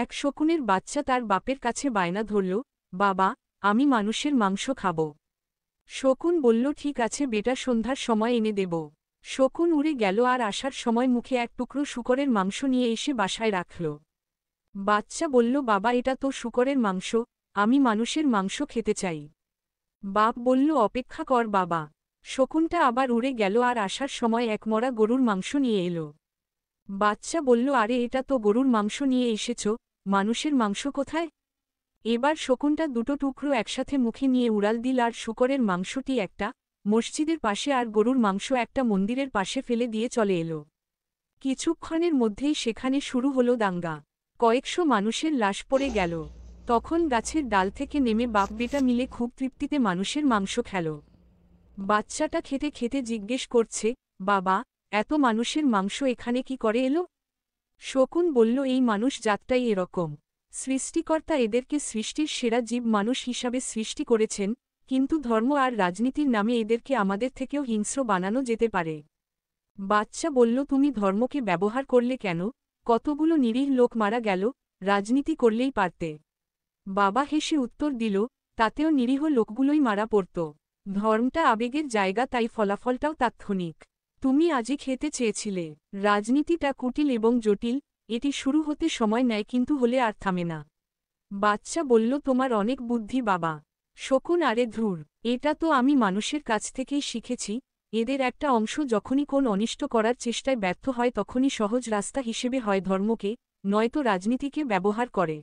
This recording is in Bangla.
এক শকুনের বাচ্চা তার বাপের কাছে বায়না ধরল, বাবা, আমি মানুষের মাংস খাব। শকুন বলল, ঠিক আছে বেটা, সন্ধ্যার সময় এনে দেব। শকুন উড়ে গেল আর আসার সময় মুখে এক টুকরো শূকরের মাংস নিয়ে এসে বাসায় রাখল। বাচ্চা বলল, বাবা, এটা তো শূকরের মাংস, আমি মানুষের মাংস খেতে চাই। বাপ বলল, অপেক্ষা কর বাবা। শকুনটা আবার উড়ে গেল আর আসার সময় এক মরা গরুর মাংস নিয়ে এলো। বাচ্চা বলল, আরে এটা তো গরুর মাংস নিয়ে এসেছ, মানুষের মাংস কোথায়? এবার শকুনটা দুটো টুকরো একসাথে মুখে নিয়ে উড়াল দিল আর শূকরের মাংসটি একটা মসজিদের পাশে আর গরুর মাংস একটা মন্দিরের পাশে ফেলে দিয়ে চলে এলো। কিছুক্ষণের মধ্যেই সেখানে শুরু হলো দাঙ্গা। কয়েকশো মানুষের লাশ পড়ে গেল। তখন গাছের ডাল থেকে নেমে বাপ বেটা মিলে খুব তৃপ্তিতে মানুষের মাংস খেল। বাচ্চাটা খেতে খেতে জিজ্ঞেস করছে, বাবা, এত মানুষের মাংস এখানে কি করে এলো? শকুন বলল, এই মানুষ জাতটাই এরকম। সৃষ্টিকর্তা এদেরকে সৃষ্টির সেরা জীব মানুষ হিসাবে সৃষ্টি করেছেন, কিন্তু ধর্ম আর রাজনীতির নামে এদেরকে আমাদের থেকেও হিংস্র বানানো যেতে পারে। বাচ্চা বলল, তুমি ধর্মকে ব্যবহার করলে কেন? কতগুলো নিরীহ লোক মারা গেল, রাজনীতি করলেই পারতে। বাবা হেসে উত্তর দিল, তাতেও নিরীহ লোকগুলোই মারা পড়ত। ধর্মটা আবেগের জায়গা, তাই ফলাফলটাও তাৎক্ষণিক। তুমি আজই খেতে চেয়েছিলে। রাজনীতিটা কুটিল এবং জটিল, এটি শুরু হতে সময় নেয় কিন্তু হলে আর থামে না। বাচ্চা বলল, তোমার অনেক বুদ্ধি বাবা। শকুন, আরে ধুর, এটা তো আমি মানুষের কাছ থেকেই শিখেছি। এদের একটা অংশ যখনই কোন অনিষ্ট করার চেষ্টায় ব্যর্থ হয় তখনই সহজ রাস্তা হিসেবে হয় ধর্মকে, নয়তো রাজনীতিকে ব্যবহার করে।